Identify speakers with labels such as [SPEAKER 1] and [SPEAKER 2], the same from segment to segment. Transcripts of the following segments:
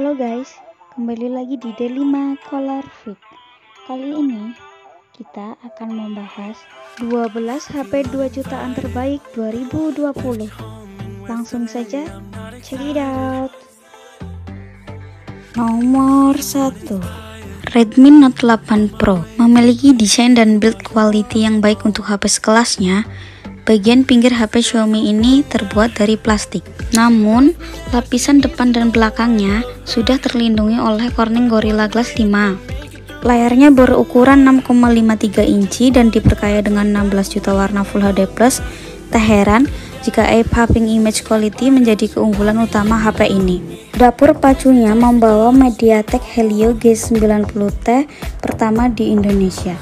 [SPEAKER 1] Halo guys, kembali lagi di D5 Color Freak. Kali ini kita akan membahas 12 HP 2 jutaan terbaik 2020. Langsung saja, check it out. Nomor 1, Redmi Note 8 Pro memiliki desain dan build quality yang baik untuk HP sekelasnya. Bagian pinggir HP Xiaomi ini terbuat dari plastik. Namun, lapisan depan dan belakangnya sudah terlindungi oleh Corning Gorilla Glass 5. Layarnya berukuran 6,53 inci dan diperkaya dengan 16 juta warna Full HD+. Tak heran jika eye-popping image quality menjadi keunggulan utama HP ini. Dapur pacunya membawa MediaTek Helio G90T pertama di Indonesia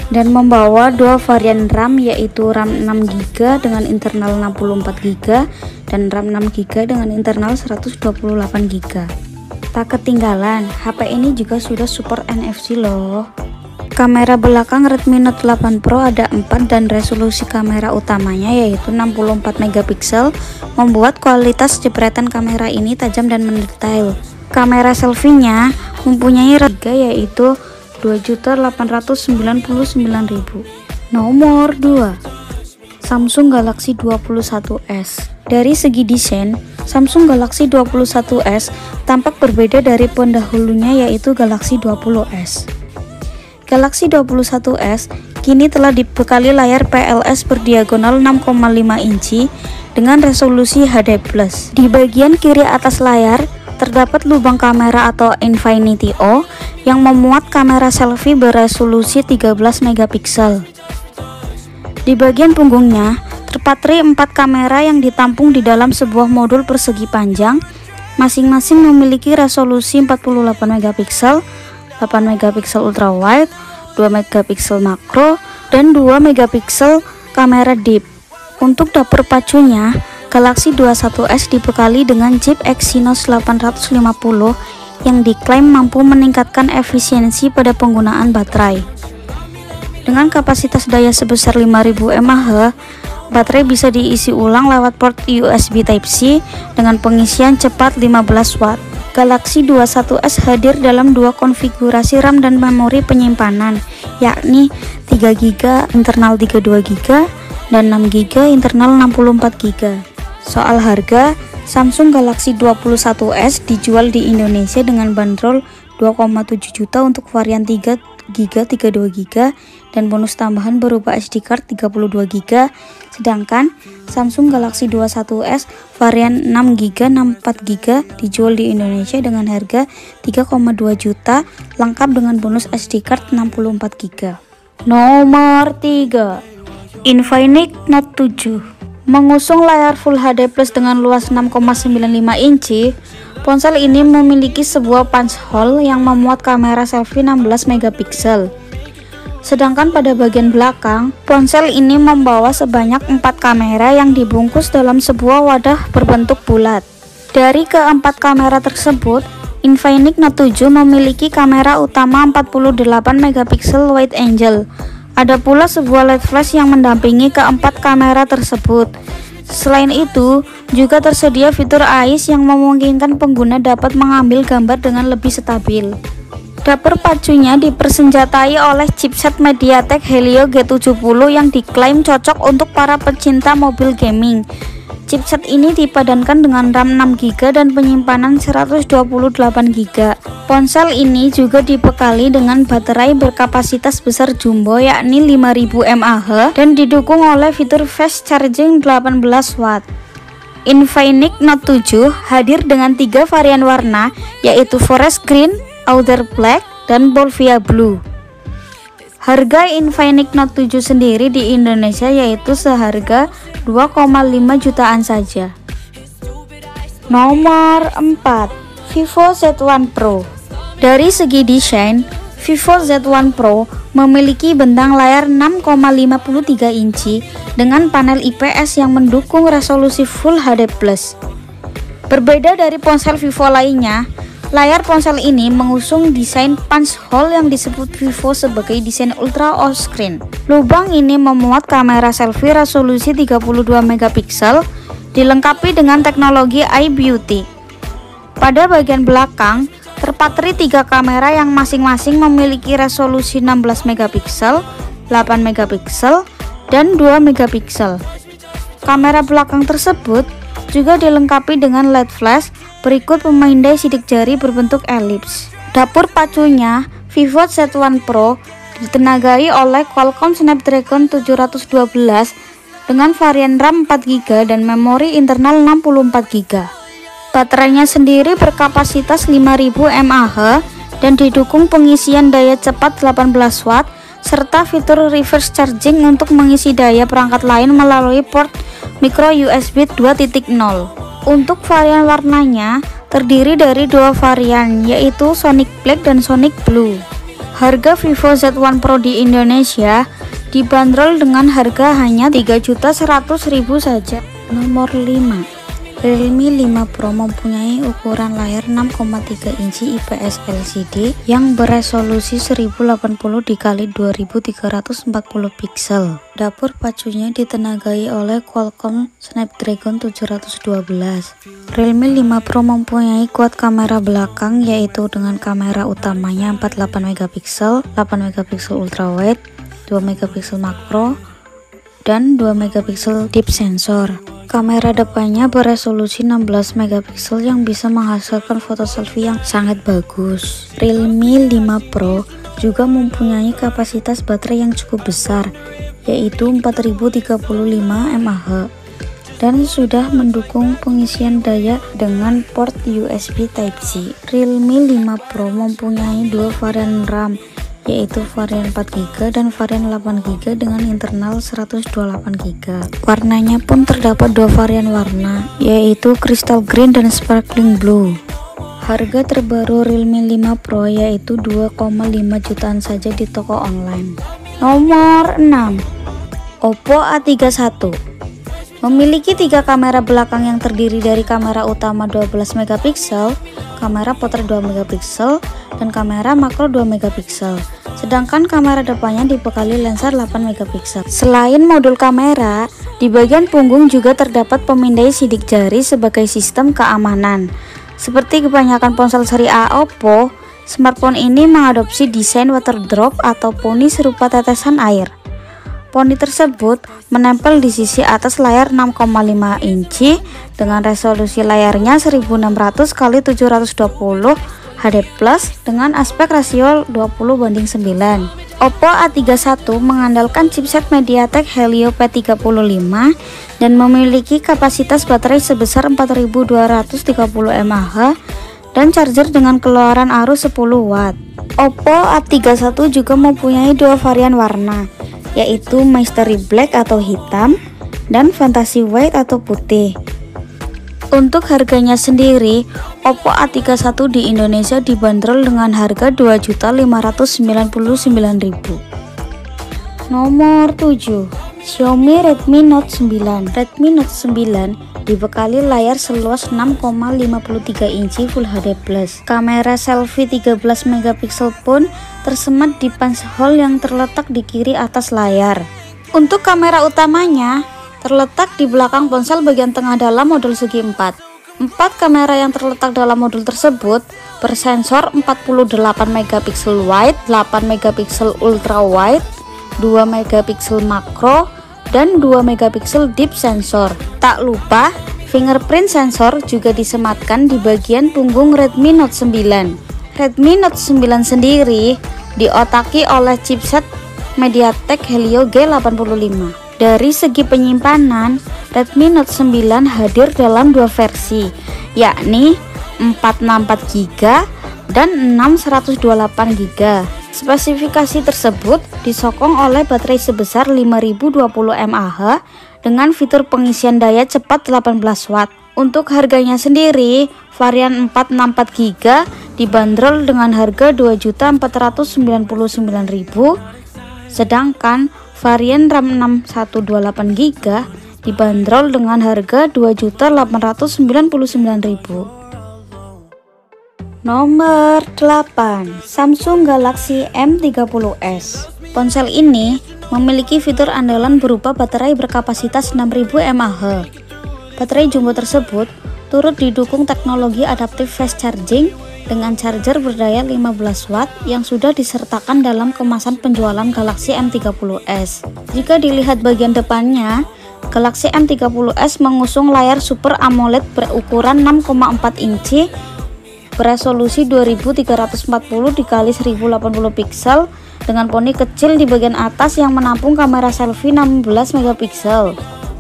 [SPEAKER 1] dan membawa dua varian RAM, yaitu RAM 6GB dengan internal 64GB dan RAM 6GB dengan internal 128GB. Tak ketinggalan, HP ini juga sudah support NFC loh. Kamera belakang Redmi Note 8 Pro ada 4 dan resolusi kamera utamanya yaitu 64 megapiksel, membuat kualitas jepretan kamera ini tajam dan mendetail. Kamera selfie-nya mempunyai harga yaitu 2.899.000. Nomor 2, Samsung Galaxy 21s. Dari segi desain, Samsung Galaxy 21s tampak berbeda dari pendahulunya yaitu Galaxy 20s. Galaxy 21s kini telah dibekali layar PLS berdiagonal 6,5 inci dengan resolusi HD+. Di bagian kiri atas layar terdapat lubang kamera atau Infinity O yang memuat kamera selfie beresolusi 13 megapiksel. Di bagian punggungnya terpatri 4 kamera yang ditampung di dalam sebuah modul persegi panjang, masing-masing memiliki resolusi 48 megapiksel, 8 megapiksel ultra wide, 2 megapiksel makro, dan 2 megapiksel kamera deep. Untuk dapur pacunya, Galaxy 21s dibekali dengan chip Exynos 850 yang diklaim mampu meningkatkan efisiensi pada penggunaan baterai. Dengan kapasitas daya sebesar 5000 mAh, baterai bisa diisi ulang lewat port USB Type-C dengan pengisian cepat 15 watt. Galaxy 21s hadir dalam dua konfigurasi RAM dan memori penyimpanan, yakni 3GB internal 32GB dan 6GB internal 64GB. Soal harga, Samsung Galaxy 21s dijual di Indonesia dengan bandrol 2,7 juta untuk varian 3GB 32GB dan bonus tambahan berupa SD card 32GB, sedangkan Samsung Galaxy 21s varian 6GB 64GB dijual di Indonesia dengan harga 3,2 juta lengkap dengan bonus SD card 64GB. Nomor 3, Infinix Note 7. Mengusung layar Full HD Plus dengan luas 6,95 inci, ponsel ini memiliki sebuah punch hole yang memuat kamera selfie 16 megapiksel. Sedangkan pada bagian belakang, ponsel ini membawa sebanyak 4 kamera yang dibungkus dalam sebuah wadah berbentuk bulat. Dari keempat kamera tersebut, Infinix Note 7 memiliki kamera utama 48 megapiksel wide angle. Ada pula sebuah LED flash yang mendampingi keempat kamera tersebut. Selain itu, juga tersedia fitur AIS yang memungkinkan pengguna dapat mengambil gambar dengan lebih stabil. Dapur pacunya dipersenjatai oleh chipset MediaTek Helio G70 yang diklaim cocok untuk para pecinta mobil gaming. Chipset ini dipadankan dengan RAM 6GB dan penyimpanan 128GB. Ponsel ini juga dibekali dengan baterai berkapasitas besar jumbo yakni 5000 mAh dan didukung oleh fitur fast charging 18 watt. Infinix Note 7 hadir dengan 3 varian warna yaitu Forest Green, Outer Black, dan Bolivia Blue. Harga Infinix Note 7 sendiri di Indonesia yaitu seharga 2,5 jutaan saja. Nomor 4, Vivo Z1 Pro. Dari segi desain, Vivo Z1 Pro memiliki bentang layar 6,53 inci dengan panel IPS yang mendukung resolusi Full HD+. Berbeda dari ponsel Vivo lainnya, layar ponsel ini mengusung desain punch hole yang disebut Vivo sebagai desain ultra all screen. Lubang ini memuat kamera selfie resolusi 32 megapiksel dilengkapi dengan teknologi iBeauty. Pada bagian belakang terpatri 3 kamera yang masing-masing memiliki resolusi 16 megapiksel, 8 megapiksel, dan 2 megapiksel. Kamera belakang tersebut juga dilengkapi dengan LED flash berikut pemindai sidik jari berbentuk elips. Dapur pacunya Vivo Z1 Pro ditenagai oleh Qualcomm Snapdragon 712 dengan varian RAM 4GB dan memori internal 64GB. Baterainya sendiri berkapasitas 5000 mAh dan didukung pengisian daya cepat 18 watt serta fitur reverse charging untuk mengisi daya perangkat lain melalui port micro USB 2.0. Untuk varian warnanya terdiri dari 2 varian, yaitu Sonic Black dan Sonic Blue. Harga Vivo Z1 Pro di Indonesia dibanderol dengan harga hanya 3.100.000 saja. Nomor 5. Realme 5 Pro mempunyai ukuran layar 6,3 inci IPS LCD yang beresolusi 1080 x 2340 piksel. Dapur pacunya ditenagai oleh Qualcomm Snapdragon 712. Realme 5 Pro mempunyai kuat kamera belakang yaitu dengan kamera utamanya 48 megapiksel, 8 megapiksel ultrawide, 2 megapiksel makro, dan 2 megapiksel deep sensor. Kamera depannya beresolusi 16 megapiksel yang bisa menghasilkan foto selfie yang sangat bagus. Realme 5 Pro juga mempunyai kapasitas baterai yang cukup besar, yaitu 4035 mAh, dan sudah mendukung pengisian daya dengan port USB Type-C. Realme 5 Pro mempunyai 2 varian RAM, yaitu varian 4GB dan varian 8GB dengan internal 128GB. Warnanya pun terdapat 2 varian warna, yaitu Crystal Green dan Sparkling Blue. Harga terbaru Realme 5 Pro yaitu 2,5 jutaan saja di toko online. Nomor 6. Oppo A31 memiliki 3 kamera belakang yang terdiri dari kamera utama 12 megapiksel, kamera potret 2 megapiksel, dan kamera makro 2 megapiksel. Sedangkan kamera depannya dibekali lensa 8 megapiksel. Selain modul kamera, di bagian punggung juga terdapat pemindai sidik jari sebagai sistem keamanan. Seperti kebanyakan ponsel seri A Oppo, smartphone ini mengadopsi desain water drop atau poni serupa tetesan air. Poni tersebut menempel di sisi atas layar 6,5 inci dengan resolusi layarnya 1600 x 720 HD+ dengan aspek rasio 20:9. Oppo A31 mengandalkan chipset MediaTek Helio P35 dan memiliki kapasitas baterai sebesar 4230 mAh dan charger dengan keluaran arus 10 watt. Oppo A31 juga mempunyai 2 varian warna, yaitu Mystery Black atau hitam dan Fantasy White atau putih. Untuk harganya sendiri, Oppo A31 di Indonesia dibanderol dengan harga 2.599.000. Nomor 7. Xiaomi Redmi Note 9. Redmi Note 9 dibekali layar seluas 6,53 inci Full HD+. Kamera selfie 13 megapiksel pun tersemat di punch hole yang terletak di kiri atas layar. Untuk kamera utamanya terletak di belakang ponsel bagian tengah dalam modul segi 4. 4 kamera yang terletak dalam modul tersebut bersensor 48 megapiksel wide, 8 megapiksel ultra wide, 2 megapiksel makro, dan 2 megapiksel deep sensor. Tak lupa, fingerprint sensor juga disematkan di bagian punggung Redmi Note 9. Redmi Note 9 sendiri diotaki oleh chipset MediaTek Helio G85. Dari segi penyimpanan, Redmi Note 9 hadir dalam 2 versi, yakni 464GB dan 6128GB. Spesifikasi tersebut disokong oleh baterai sebesar 5020 mAh dengan fitur pengisian daya cepat 18 watt. Untuk harganya sendiri, varian 464GB dibanderol dengan harga 2.499.000, sedangkan varian RAM 6128GB dibanderol dengan harga 2.899.000. Nomor 8. Samsung Galaxy M30s. Ponsel ini memiliki fitur andalan berupa baterai berkapasitas 6000 mAh. Baterai jumbo tersebut turut didukung teknologi adaptive fast charging dengan charger berdaya 15 watt yang sudah disertakan dalam kemasan penjualan Galaxy M30s. Jika dilihat bagian depannya, Galaxy M30s mengusung layar Super AMOLED berukuran 6,4 inci beresolusi 2340 x 1080 piksel dengan poni kecil di bagian atas yang menampung kamera selfie 16 megapiksel.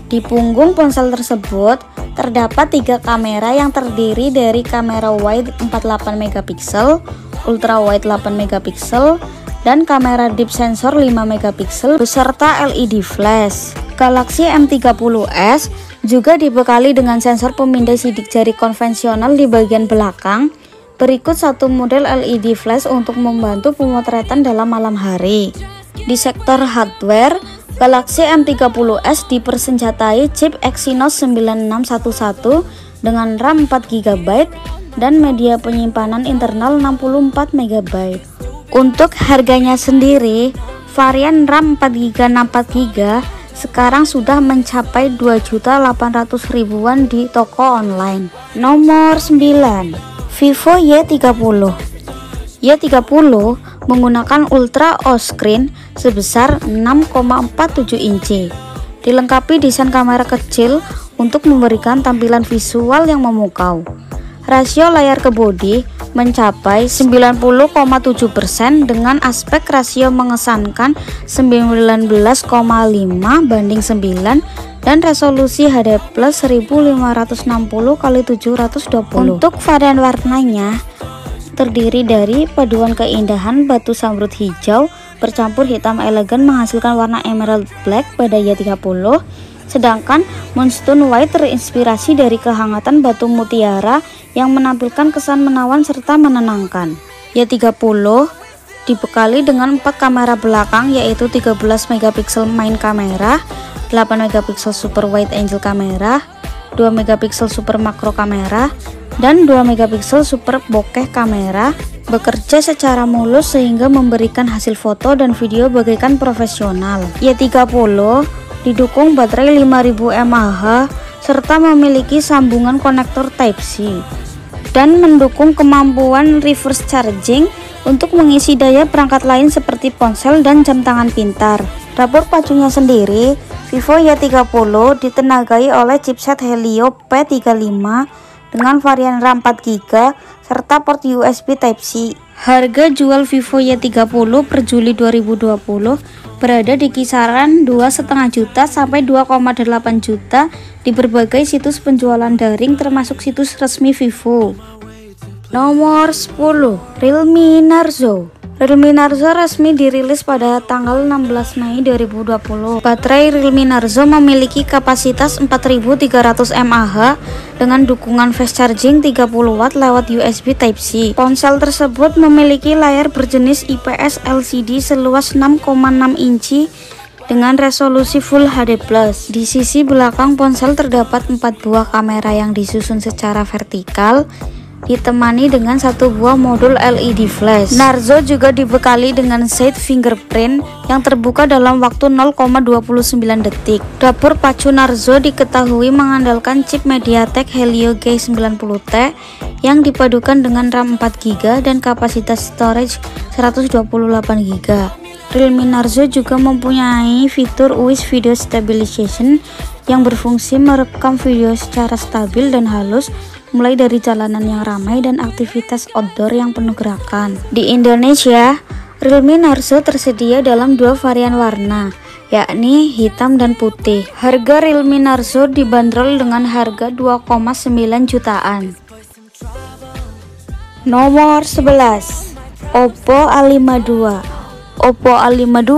[SPEAKER 1] Di punggung ponsel tersebut terdapat 3 kamera yang terdiri dari kamera wide 48 megapiksel, ultra wide 8 megapiksel, dan kamera deep sensor 5 megapiksel beserta LED flash. Galaxy M30s juga dibekali dengan sensor pemindai sidik jari konvensional di bagian belakang. Berikut satu model LED flash untuk membantu pemotretan dalam malam hari. Di sektor hardware, Galaxy M30s dipersenjatai chip Exynos 9611 dengan RAM 4GB dan media penyimpanan internal 64 MB. Untuk harganya sendiri, varian RAM 4GB 64GB sekarang sudah mencapai 2.800.000-an di toko online. Nomor 9, Vivo Y30. Y30 menggunakan Ultra OLED screen sebesar 6,47 inci. Dilengkapi desain kamera kecil untuk memberikan tampilan visual yang memukau. Rasio layar ke bodi mencapai 90,7% dengan aspek rasio mengesankan 19,5:9 dan resolusi HD+ 1560x720. Untuk varian warnanya terdiri dari paduan keindahan batu samrut hijau bercampur hitam elegan menghasilkan warna emerald black pada Y30, sedangkan moonstone white terinspirasi dari kehangatan batu mutiara yang menampilkan kesan menawan serta menenangkan. Y30 dibekali dengan 4 kamera belakang yaitu 13 megapiksel main kamera, 8 megapiksel super wide angle kamera, 2 megapiksel super makro kamera, dan 2 megapiksel super bokeh kamera, bekerja secara mulus sehingga memberikan hasil foto dan video bagaikan profesional. Y30 didukung baterai 5000 mAh serta memiliki sambungan konektor Type-C dan mendukung kemampuan reverse charging untuk mengisi daya perangkat lain seperti ponsel dan jam tangan pintar. Dapur pacunya sendiri, Vivo Y30 ditenagai oleh chipset Helio P35 dengan varian RAM 4GB serta port USB Type-C. Harga jual Vivo Y30 per Juli 2020 berada di kisaran 2,5 juta sampai 2,8 juta di berbagai situs penjualan daring termasuk situs resmi Vivo. Nomor 10, Realme Narzo. Realme Narzo resmi dirilis pada tanggal 16 Mei 2020. Baterai Realme Narzo memiliki kapasitas 4300 mAh dengan dukungan fast charging 30 watt lewat USB Type-C. Ponsel tersebut memiliki layar berjenis IPS LCD seluas 6,6 inci dengan resolusi Full HD+. Di sisi belakang ponsel terdapat 4 buah kamera yang disusun secara vertikal, ditemani dengan 1 buah modul LED flash. Narzo juga dibekali dengan side fingerprint yang terbuka dalam waktu 0,29 detik. Dapur pacu Narzo diketahui mengandalkan chip MediaTek Helio G90T yang dipadukan dengan RAM 4GB dan kapasitas storage 128GB. Realme Narzo juga mempunyai fitur UIS Video Stabilization yang berfungsi merekam video secara stabil dan halus mulai dari jalanan yang ramai dan aktivitas outdoor yang penuh gerakan. Di Indonesia, Realme Narzo tersedia dalam 2 varian warna, yakni hitam dan putih. Harga Realme Narzo dibanderol dengan harga 2,9 jutaan. Nomor 11, Oppo A52. Oppo A52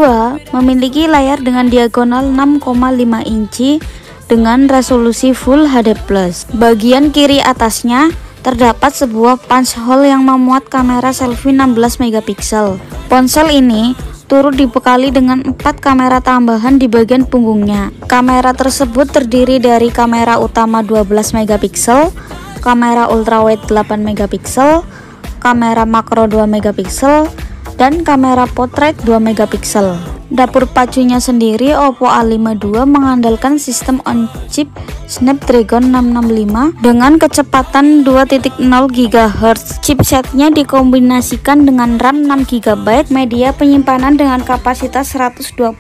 [SPEAKER 1] memiliki layar dengan diagonal 6,5 inci dengan resolusi Full HD+. Bagian kiri atasnya terdapat sebuah punch hole yang memuat kamera selfie 16 megapiksel. Ponsel ini turut dibekali dengan 4 kamera tambahan di bagian punggungnya. Kamera tersebut terdiri dari kamera utama 12 megapiksel, kamera ultrawide 8 megapiksel, kamera makro 2 megapiksel, dan kamera portrait 2 megapiksel. Dapur pacunya sendiri Oppo A52 mengandalkan sistem on-chip Snapdragon 665 dengan kecepatan 2.0 GHz. Chipsetnya dikombinasikan dengan RAM 6 GB, media penyimpanan dengan kapasitas 128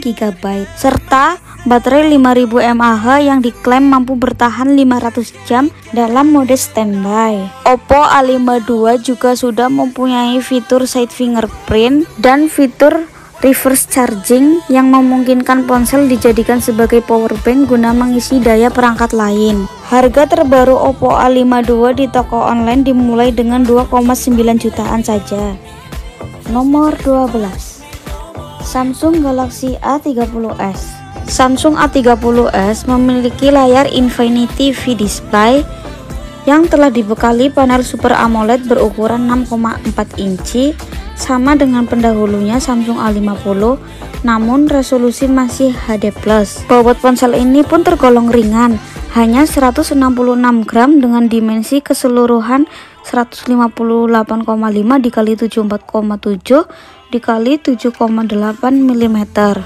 [SPEAKER 1] GB, serta baterai 5000 mAh yang diklaim mampu bertahan 500 jam dalam mode standby. Oppo A52 juga sudah mempunyai fitur side fingerprint dan fitur reverse charging yang memungkinkan ponsel dijadikan sebagai powerbank guna mengisi daya perangkat lain. Harga terbaru Oppo A52 di toko online dimulai dengan 2,9 jutaan saja. Nomor 12, Samsung Galaxy A30s. Samsung A30s memiliki layar Infinity V Display yang telah dibekali panel Super AMOLED berukuran 6,4 inci, sama dengan pendahulunya Samsung A50, namun resolusi masih HD+. Bobot ponsel ini pun tergolong ringan, hanya 166 gram dengan dimensi keseluruhan 158,5 x 74,7 dikali 7,8 mm.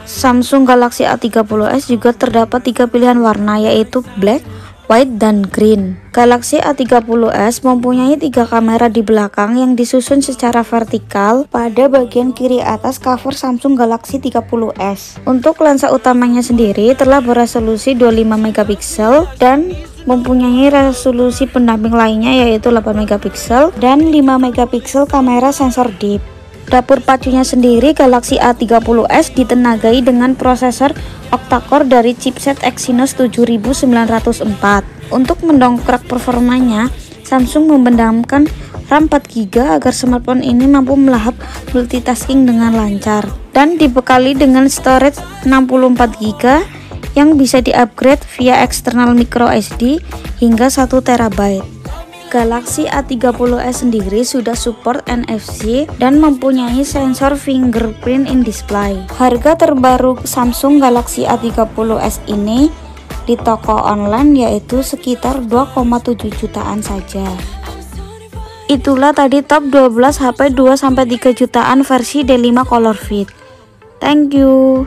[SPEAKER 1] Samsung Galaxy A30s juga terdapat 3 pilihan warna, yaitu black, white, dan green. Galaxy A30s mempunyai 3 kamera di belakang yang disusun secara vertikal pada bagian kiri atas cover Samsung Galaxy 30s. Untuk lensa utamanya sendiri telah beresolusi 25 megapiksel dan mempunyai resolusi pendamping lainnya, yaitu 8 megapiksel dan 5 megapiksel kamera sensor deep. Dapur pacunya sendiri Galaxy A30s ditenagai dengan prosesor octa-core dari chipset Exynos 7904. Untuk mendongkrak performanya, Samsung membandamkan RAM 4GB agar smartphone ini mampu melahap multitasking dengan lancar, dan dibekali dengan storage 64GB yang bisa di-upgrade via eksternal micro SD hingga 1 TB. Galaxy A30s sendiri sudah support NFC dan mempunyai sensor fingerprint in display. Harga terbaru Samsung Galaxy A30s ini di toko online yaitu sekitar 2,7 jutaan saja. Itulah tadi top 12 HP 2-3 jutaan versi D5 Color Fit. Thank you.